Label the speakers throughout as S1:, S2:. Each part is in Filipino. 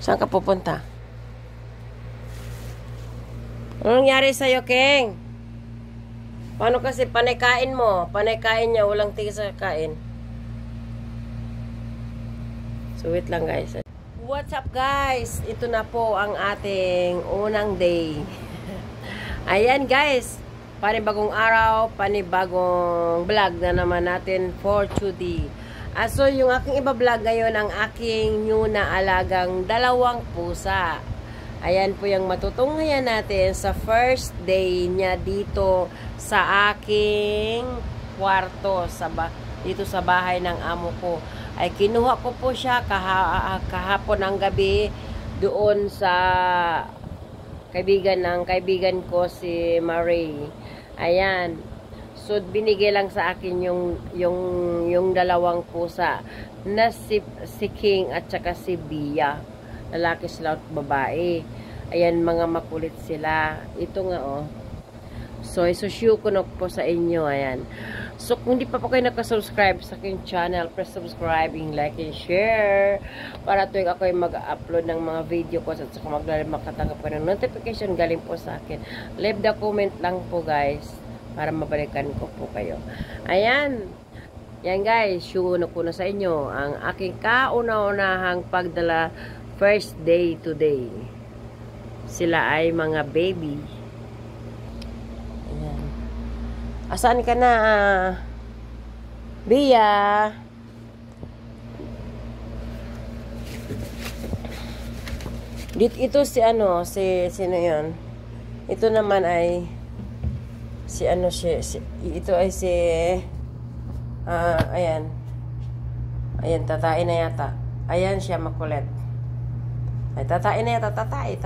S1: Saan ka pupunta? Anong nangyari sa'yo, King? Paano kasi panay-kain mo? Panay-kain niya, walang tigil sa kain. So, wait lang guys. What's up guys? Ito na po ang ating unang day. Ayan guys. Panibagong araw, panibagong vlog na naman natin for today. So, yung aking iba-vlog ngayon, ang aking new na alagang dalawang pusa. Ayan po yung matutunghayan natin sa first day niya dito sa aking kwarto, dito sa bahay ng amo ko. Ay kinuha ko po siya kahapon ng gabi doon sa kaibigan ko si Marie. Ayan. So binigay lang sa akin yung dalawang pusa na si King at saka si Bia. Lalaki sila at babae. Ayan, mga makulit sila. Ito nga oh. So isushow ko na po sa inyo. Ayan. So kung di pa po kayo nakasubscribe sa aking channel, press subscribe, like and share para tuwing ako ay mag-upload ng mga video ko at saka makatanggap po ng notification galing po sa akin. Leave the comment lang po guys para mabalikan ko po kayo. Ayan. Yan guys, show na ko na sa inyo ang aking kauna-unahang pagdala first day today. Sila ay mga baby. Ayan. Asaan ka na? Bia? Ito si ano, sino yun? Ito naman ay ito ay ayan. Ayan, tatain na yata. Ayan siya, makulit. Ay, tatain na yata, tatay.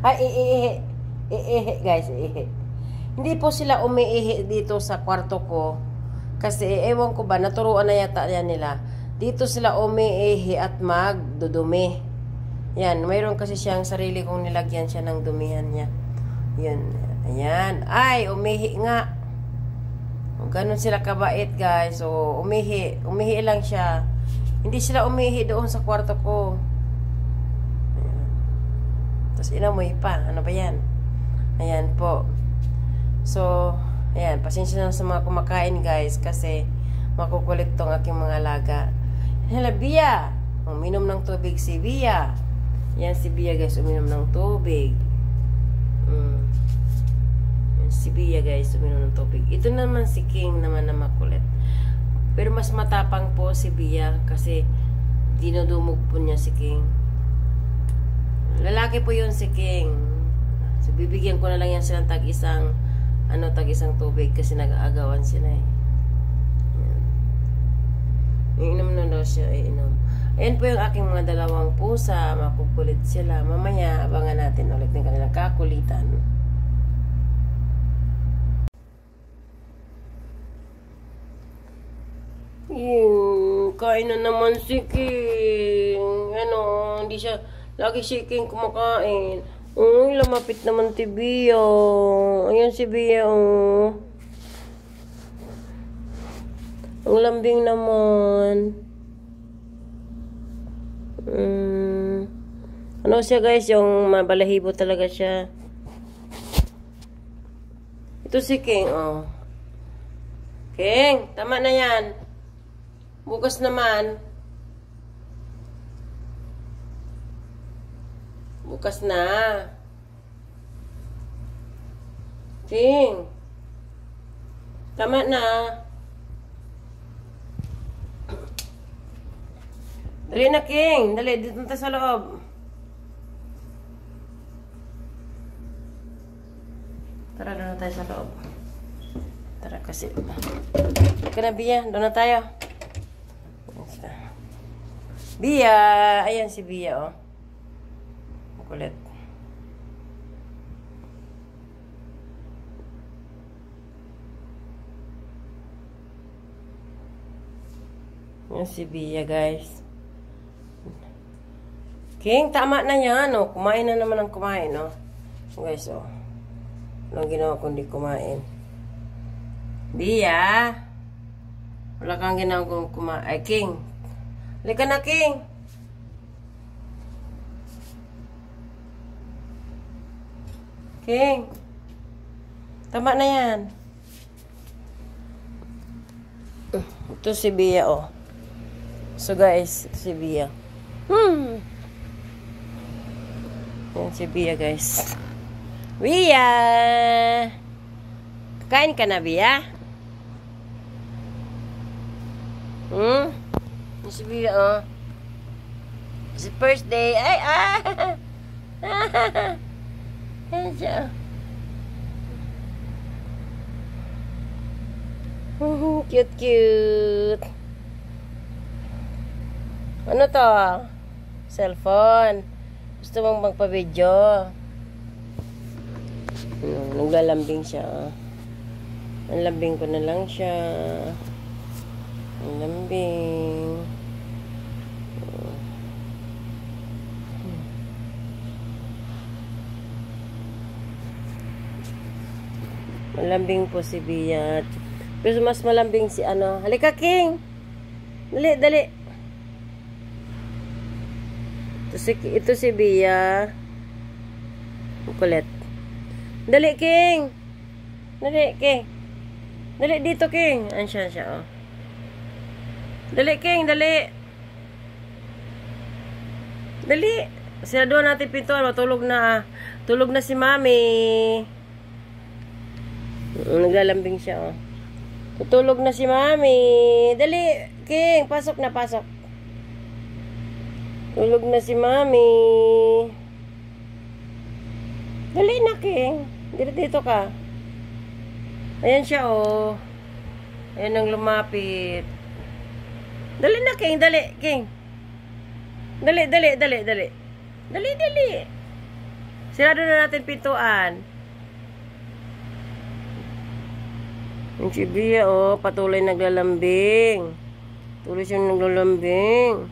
S1: Ay, iihi, guys, iihi. Hindi po sila umiihi dito sa kwarto ko. Kasi, ewan ko ba, naturuan na yata yan nila. Dito sila umiihi at magdudumi. Yan, mayroon kasi siyang sarili kong nilagyan siya ng dumihan niya. Yan, ayan. Ay, umihi nga. Ganon sila kabait, guys. So, umihi lang siya. Hindi sila umihi doon sa kwarto ko. Ayan. Tapos inamoy pa. Ano ba yan? Ayan po. So, ayan. Pasensya na sa mga kumakain, guys. Kasi makukulit tong aking mga alaga. Hala, Bia! Uminom ng tubig si Bia. Yan si Bia, guys. Uminom ng tubig. Si Bia guys, uminom ng tubig. Ito naman si King naman na makulit. Pero mas matapang po si Bia kasi dinudumog po niya si King. Lalaki po yun si King. So bibigyan ko na lang yan silang tag-isang tubig kasi nag-aagawan sila eh. Iinom na daw siya, iinom. Ayan po yung aking mga dalawang pusa. Makukulit sila. Mamaya abangan natin ulit ng kanilang kakulitan. Kain na naman si King. Ano, hindi siya, lagi si King kumakain. Uy, lamapit naman si Bia. Ayan si Bia, oh. Ang lambing naman. Ano siya guys, yung mabalahibo talaga siya. Ito si King, oh. King, tama na yan. Bukas naman. Bukas na. King. Tama na. Dali na, King. Dali, dito na tayo sa loob. Tara, doon na tayo sa loob. Tara kasi. Ika na, Bia. Doon na tayo. Bia. Ayan si Bia, oh. Makulit. Ayan si Bia, guys. King, tama na yan, oh. Kumain na naman ang kumain, oh. Guys, oh. Anong ginawa kundi kumain? Bia. Wala kang ginawa kung kumain. Ay, King. Halika na, King. King. Tama na yan. Ito si Bia, oh. So guys, ito si Bia. Yan si Bia, guys. Bia! Kain ka na, Bia? Yan si Bia, oh. It's the first day. Ay, Yan siya. Cute, cute. Ano to? Cellphone. Gusto mong magpa-video? Naglalambing siya. Nalambing ko na lang siya. Nalambing. Malambing po si Bia. Pero mas malambing si ano. Halika, King! Dali, dali. Ito si Bia. Kulit. Dali, King! Dali, King! Dali dito, King! Ansya siya, oh. Dali, King! Dali! Dali! Siraduhan natin pintuan. Matulog na. Tulog na si Mami. Naglalambing siya, oh. Tutulog na si Mami. Dali, King. Pasok na, pasok. Tulog na si Mami. Dali na, King. Dito ka. Ayan siya, oh. Ayan ang lumapit. Dali na, King. Dali, King. Dali, dali, dali, dali. Dali, dali. Sirado na natin pintuan. Yung si Bia, oh, patuloy naglalambing. Tuloy siyang naglalambing.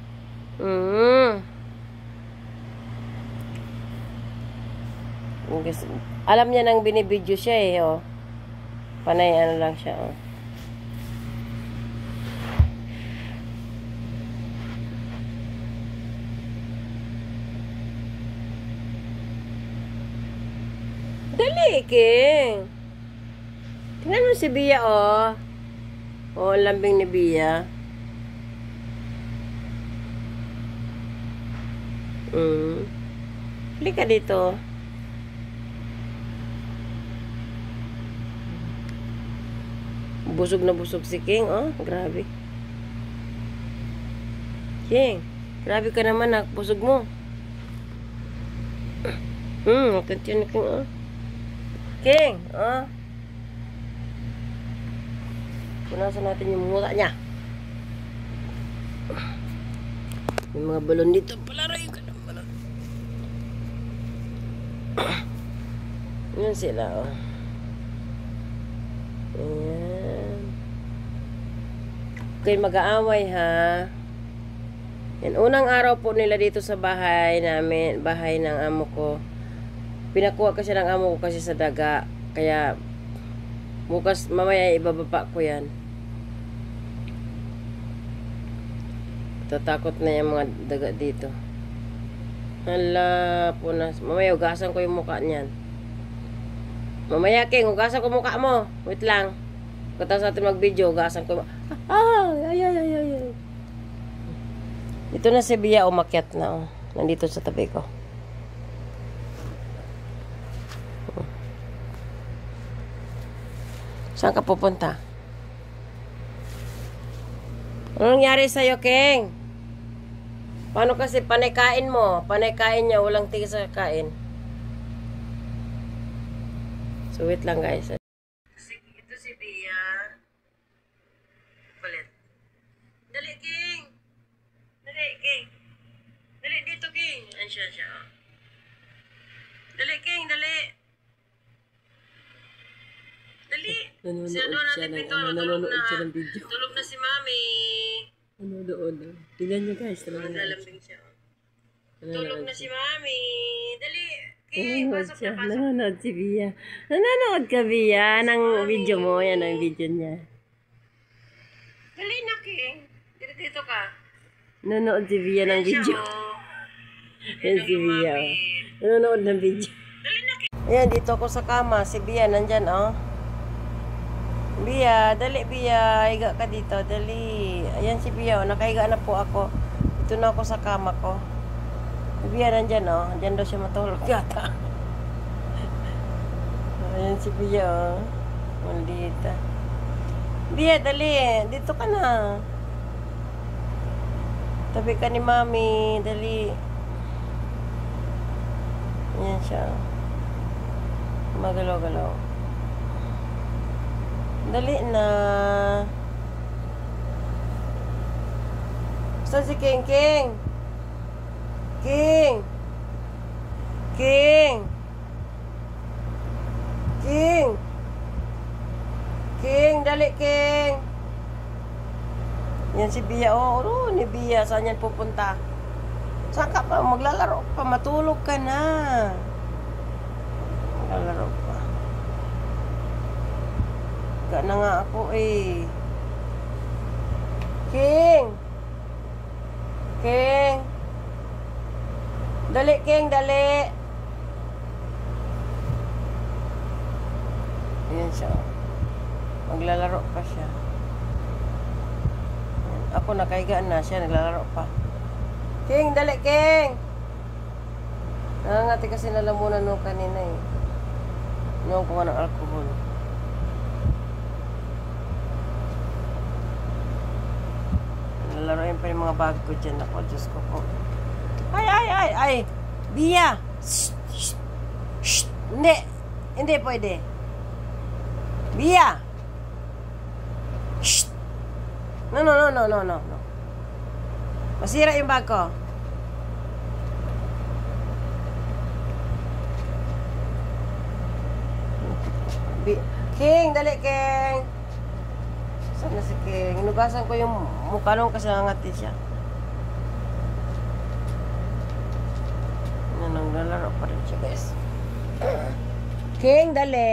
S1: Alam niya nang binibidyo siya, eh, oh. Panay, ano lang siya, oh. Dali, King. Tingnan mo si Bia, oh. Oh, lambing ni Bia. Halika dito. Busog na busog si King, oh. Grabe. King, grabe ka naman, busog mo. Continue, King, oh. King, oh. Punasan natin yung mukha niya. May mga balon dito. Palaray ka ng balon. Yan sila, oh. Ayan. Okay, mag-aaway, ha. Yan, unang araw po nila dito sa bahay namin, bahay ng amo ko. Pinakuha kasi ng amo ko kasi sa daga. Kaya, bukas, mamaya ibababa ko yan. Tatakot na yung mga daga dito. Hala, punas. Mamaya, ugasan ko yung mukha niyan. Mamaya, King, ugasan ko mukha mo. Wait lang. Katapos natin mag-video, ugasan ko. Ay. Ito na si Bia, umakyat na. Oh. Nandito sa tabi ko. Saan ka pupunta? Anong nangyari sa'yo, King? Paano kasi panay-kain mo? Panay-kain niya, walang tigil sa kain. So, wait lang, guys. Ito si Bia. Palit. Dali, King! Dali, King! Dali dito, King! Ansya siya. Dali, King! Dali! Dali! Nanonood siya ng video. Tulog na si Mami. Nanonood. Tignan niyo, guys. Naglalambing siya. Tulog na si Mami. Dali! King, pasok na, pasok. Nanonood si Bia. Nanonood ka, Bia, ng video mo. Yan ang video niya. Dali na, King. Dito ka. Nanonood si Bia ng video. Yan si Bia. Nanonood ng video. Dali na, King. Ayan, dito ako sa kama. Si Bia, nandyan, oh. Bia, dali, Bia. Higa ka dito, dali. Ayan si Bia, oh. Nakahiga na po ako. Dito na ako sa kama ko. Si Bia, nandyan, oh. Nandyan daw siya matulog yata. Ayan si Bia, oh. Maldita. Bia, dali. Dito ka na. Tabi ka ni Mami. Dali. Ayan siya. Magalaw-galaw. Dali na. Saan si King? King! King! King! King! King! Dali, King! Yan si Bia. Oh, ni Bia. Saan yan pupunta? Saan ka pa? Maglalaro pa. Matulog ka na. Maglalaro pa. Ka na nga ako eh. King! King! Dali, King, dali! Ayan siya. Maglalaro pa siya. Ako nakahiga na siya, naglalaro pa. King, dali, King! Nangangati kasi nalamunan nung kanina eh. Noong kuha ng alcohol. Laruin pa yung mga bag ko dyan. Ako, Diyos ko po. Ay! Bia! Shh! Shh! Shh! Hindi pwede. Bia! Shh! No. Masira yung bag ko. King! Dali, King! Saan na si King? Inugasan ko yung mukha nung kasi nangangati siya. Naglalaro pa rin siya, guys. King, dali!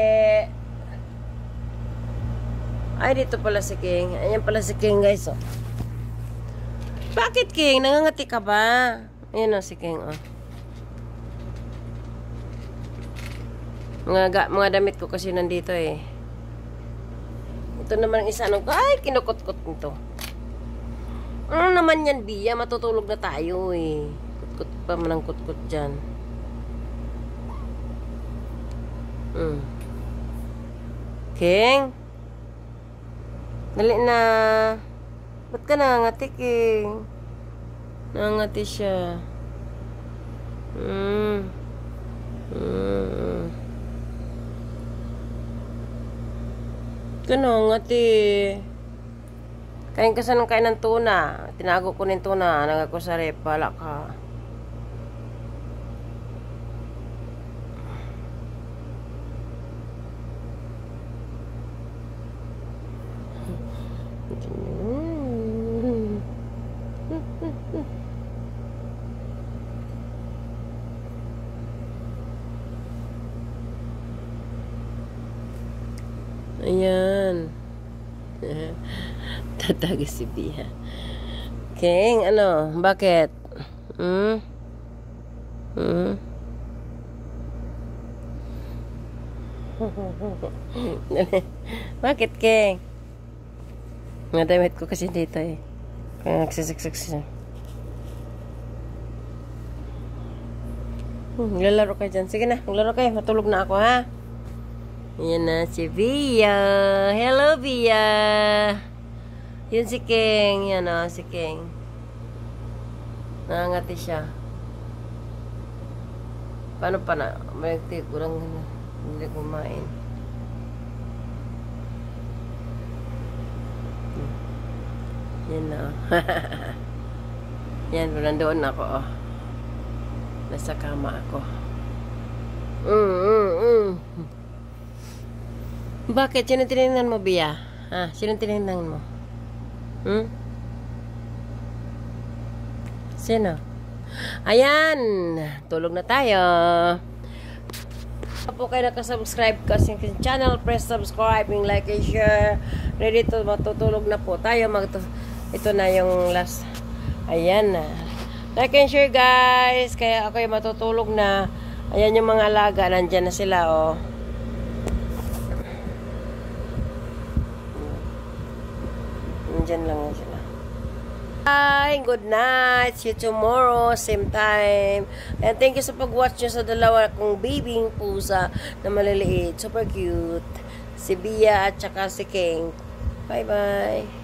S1: Ay, dito pala si King. Ayan pala si King, guys, oh. Bakit, King? Nangangati ka ba? Ayan, oh, si King, oh. Mga damit ko kasi nandito, eh. Ito naman ang isa nung, ay, kinukot-kot nito. Ano naman yan, Bia? Matutulog na tayo, eh. Kutkot pa man ang kutkot dyan. King? Dali na. Ba't ka nangangati, King? Nangangati siya. Kanangati. Kain ka sa nang kain ng tuna. Tinago ko ng tuna. Nagako sa rep. Bala ka. Ayan. Tataga si Bia. King, ano? Bakit? Bakit, King? Mga damit ko kasi dito eh. Kaya nagsisik-sik siya. Lalaro kayo dyan. Sige na, maglaro kayo. Matulog na ako, ha? Yan na si Bia. Hello, Bia. Yun si King. Yan o, si King. Nangangati siya. Paano pa na? Malagti, kurang hindi kumain. Yan na. Yan, nandoon ako, oh. Nasa kama ako. Bakit? Sino tinignan mo, Bia? Ha? Sino tinignan mo? Sino? Ayan! Tulog na tayo. Kung po kayo nakasubscribe kasi sa channel, press subscribe, like and share. Ready to matutulog na po tayo. Ito na yung last. Ayan na. Like and share, guys. Kaya ako yung matutulog na. Ayan yung mga alaga. Nandyan na sila, oh. Nandyan lang na sila. Bye! Good night! See you tomorrow, same time. And thank you sa pag-watch nyo sa dalawa kong babying pusa na maliliit. Super cute. Si Bia at saka si King. Bye-bye!